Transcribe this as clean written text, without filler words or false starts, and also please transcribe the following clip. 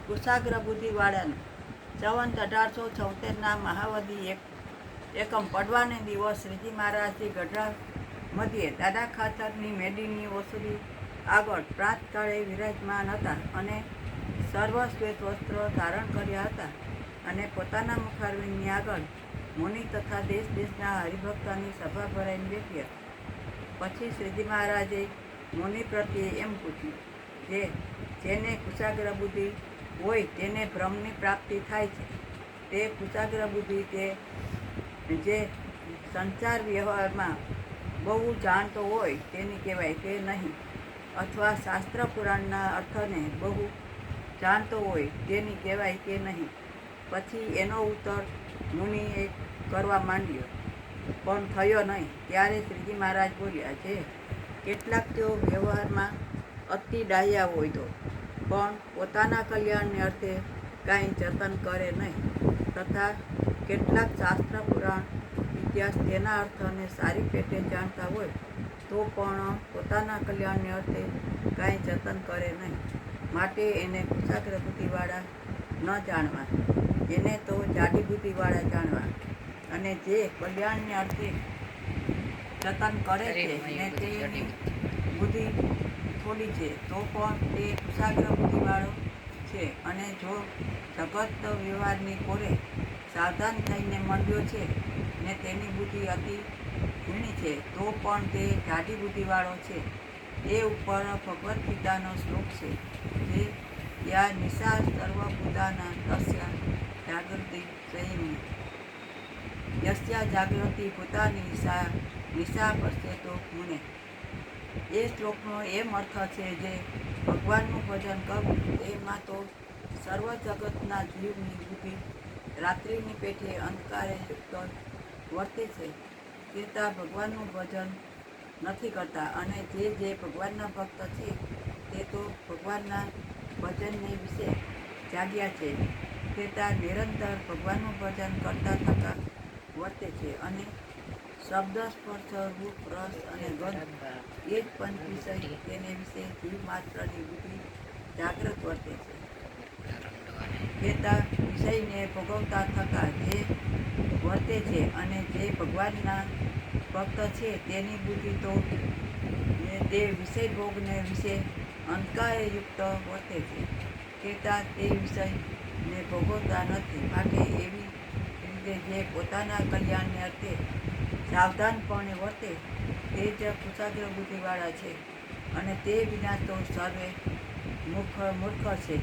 કુશાગ્ર બુદ્ધિવાળાને સંવંત 1876ના મહાવદી એકમ પડવાને દિવસ શ્રીજી મહારાજજી ગઢડા મધ્યે દાદા ખાચરની મેડીની ઓસરી આગળ પ્રાતકાળે વિરાજમાન હતા અને સર્વ શ્વેત વસ્ત્રો ધારણ કર્યા હતા અને પોતાના મુખારવિંદની આગળ મુનિ તથા દેશ દેશના હરિભક્તોની સભા ભરાઈને બેઠી હતી. પછી શ્રીજી મહારાજે મુનિ પ્રત્યે એમ પૂછ્યું, જેને કુશાગ્ર બુદ્ધિ હોય તેને બ્રહ્મની પ્રાપ્તિ થાય છે. તે કુશાગ્ર બુદ્ધિ તે જે સંસાર વ્યવહારમાં બહુ જાણતો હોય તેની કહેવાય કે નહીં, અથવા શાસ્ત્ર પુરાણના અર્થને બહુ જાણતો હોય તેની કહેવાય કે નહીં. પછી એનો ઉત્તર મુનિએ કરવા માંડ્યો પણ થયો નહીં. ત્યારે શ્રીજી મહારાજ બોલ્યા, જે કેટલાક તેઓ વ્યવહારમાં અતિ ડાહ્યા હોય તો પણ પોતાના કલ્યાણને અર્થે કાંઈ જતન કરે નહીં, તથા કેટલાક શાસ્ત્ર પુરાણ ઇતિહાસ તેના અર્થને સારી પેટે જાણતા હોય તો પણ પોતાના કલ્યાણને અર્થે કાંઈ જતન કરે નહીં. માટે એને કુશાગ્ર બુદ્ધિવાળા ન જાણવા, એને તો જાડી બુદ્ધિવાળા જાણવા. અને જે કલ્યાણને અર્થે જતન કરે છે ને તેની બુદ્ધિ થોડી છે તો પણ તે કુશાગ્ર બુદ્ધિવાળો છે. અને જો જગત વ્યવહારની કોરે સાવધાન થઈને મંડ્યો છે ને તેની બુદ્ધિ અતિ ઝીણી છે તો પણ તે જાડી બુદ્ધિવાળો છે. એ ઉપર ભગવદ્ ગીતાનો શ્લોક છે, જે યા નિશા સર્વભૂતાના તસ્યા જાગૃતિ સંયમી યસ્યા જાગૃતિ ભૂતાની નિશા પશ્યેતો મુને. એ શ્લોકનો એમ અર્થ છે, જે ભગવાનનું ભજન કરવું એમાં તો સર્વ જગતના જીવની બુદ્ધિ રાત્રિની પેઠે અંધકારે યુક્ત વર્તે છે, તેતા ભગવાનનું ભજન નથી કરતા. અને જે ભગવાનના ભક્ત છે તે તો ભગવાનના ભજનને વિશે જાગ્યા છે, તેતા નિરંતર ભગવાનનું ભજન કરતા થતા વર્તે છે. અને શબ્દ, સ્પર્શ, રૂપ, રસ અને ગંધ એ જ પંચ વિષય તેને વિશે જીવ માત્રની બુદ્ધિ જાગૃત વર્તે છે. તેતા વિષયને ભોગવતા થતા જે વર્તે છે. અને જે ભગવાનના ભક્ત છે તેની બુદ્ધિ તો તે વિષય ભોગને વિશે અંધકારે યુક્ત વર્તે છે, તેતા તે વિષયને ભોગવતા નથી. માટે એવી રીતે જે પોતાના કલ્યાણને અર્થે સાવધાનપણે વર્તે તે જ કુશાગ્ર બુદ્ધિવાળા છે. અને તે વિના તો સર્વે મૂર્ખ છે.